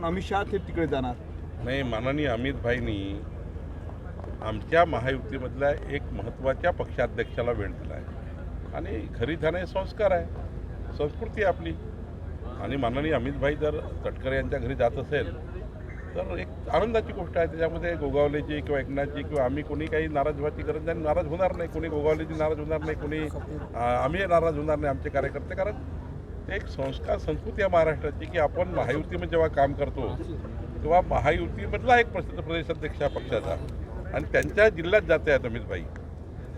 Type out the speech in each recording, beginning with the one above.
अमित शहा ते तिकडे जाणार. नाही, माननीय अमित भाईंनी आमच्या महायुतीमधल्या एक महत्त्वाच्या पक्षाध्यक्षाला वेळ दिला आहे आणि घरी जाणं हे संस्कार आहे, संस्कृती आहे आपली. आणि माननीय अमित भाई जर तटकरे यांच्या घरी जात असेल तर एक आनंदाची गोष्ट आहे. त्याच्यामध्ये गोगावलेची किंवा एकनाथची किंवा आम्ही कोणी काही नाराज व्हायची गरज नाही, नाराज होणार नाही. कोणी गोगावलेची नाराज होणार नाही, कोणी आम्ही नाराज होणार नाही आमचे कार्यकर्ते. कारण एक संस्कार संस्कृती आहे महाराष्ट्राची की आपण महायुतीमध्ये जेव्हा काम करतो तेव्हा महायुतीमधला एक प्रदेशाध्यक्ष आहे पक्षाचा आणि त्यांच्या जिल्ह्यात जाते आहेत अमित भाई,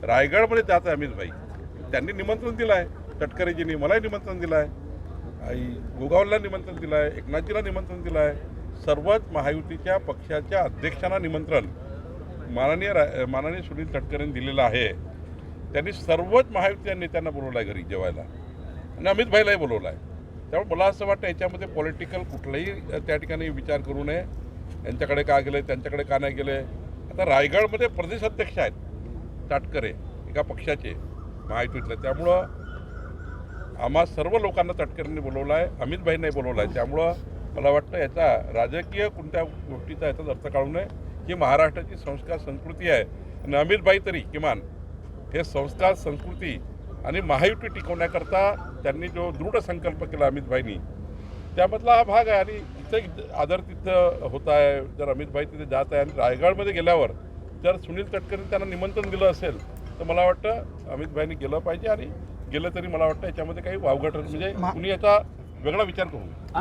रायगडमध्ये जात आहे अमित भाई. त्यांनी निमंत्रण दिलं आहे, तटकरेजींनी मलाही निमंत्रण दिलं आहे, गोगावला निमंत्रण दिलं आहे, एकनाथजीला निमंत्रण दिलं आहे. सर्वच महायुतीच्या पक्षाच्या अध्यक्षांना निमंत्रण माननीय सुनील तटकरेंनी दिलेलं आहे. त्यांनी सर्वच महायुतीच्या नेत्यांना बोलवलं आहे घरी जेवायला आणि अमित भाईलाही बोलवलं आहे. त्यामुळे मला असं वाटतं याच्यामध्ये पॉलिटिकल कुठलाही त्या ठिकाणी विचार करू नये. यांच्याकडे का गेले, त्यांच्याकडे का नाही गेले. आता रायगडमध्ये प्रदेशाध्यक्ष आहेत तटकरे एका पक्षाचे महायुतीतले, त्यामुळं आम्हा सर्व लोकांना तटकरेंनी बोलवलं आहे, अमित भाईंनाही बोलवलं आहे. त्यामुळं मला वाटतं याचा राजकीय कोणत्या गोष्टीचा याचाच अर्थ काढू नये. ही महाराष्ट्राची संस्कार संस्कृती आहे आणि अमित भाई तरी किमान हे संस्कार संस्कृती आणि महायुती टिकवण्याकरता त्यांनी जो दृढ संकल्प केला अमित भाईंनी त्यामधला हा भाग आहे. आणि तिथे आदर तिथं होत आहे. जर अमित भाई तिथे जात आहे आणि रायगडमध्ये गेल्यावर जर सुनील तटकरेंनी त्यांना निमंत्रण दिलं असेल तर मला वाटतं अमित भाईंनी गेलं पाहिजे. आणि गेलं तरी मला वाटतं याच्यामध्ये काही वावगट म्हणजे कुणी याचा वेगळा विचार करू नये.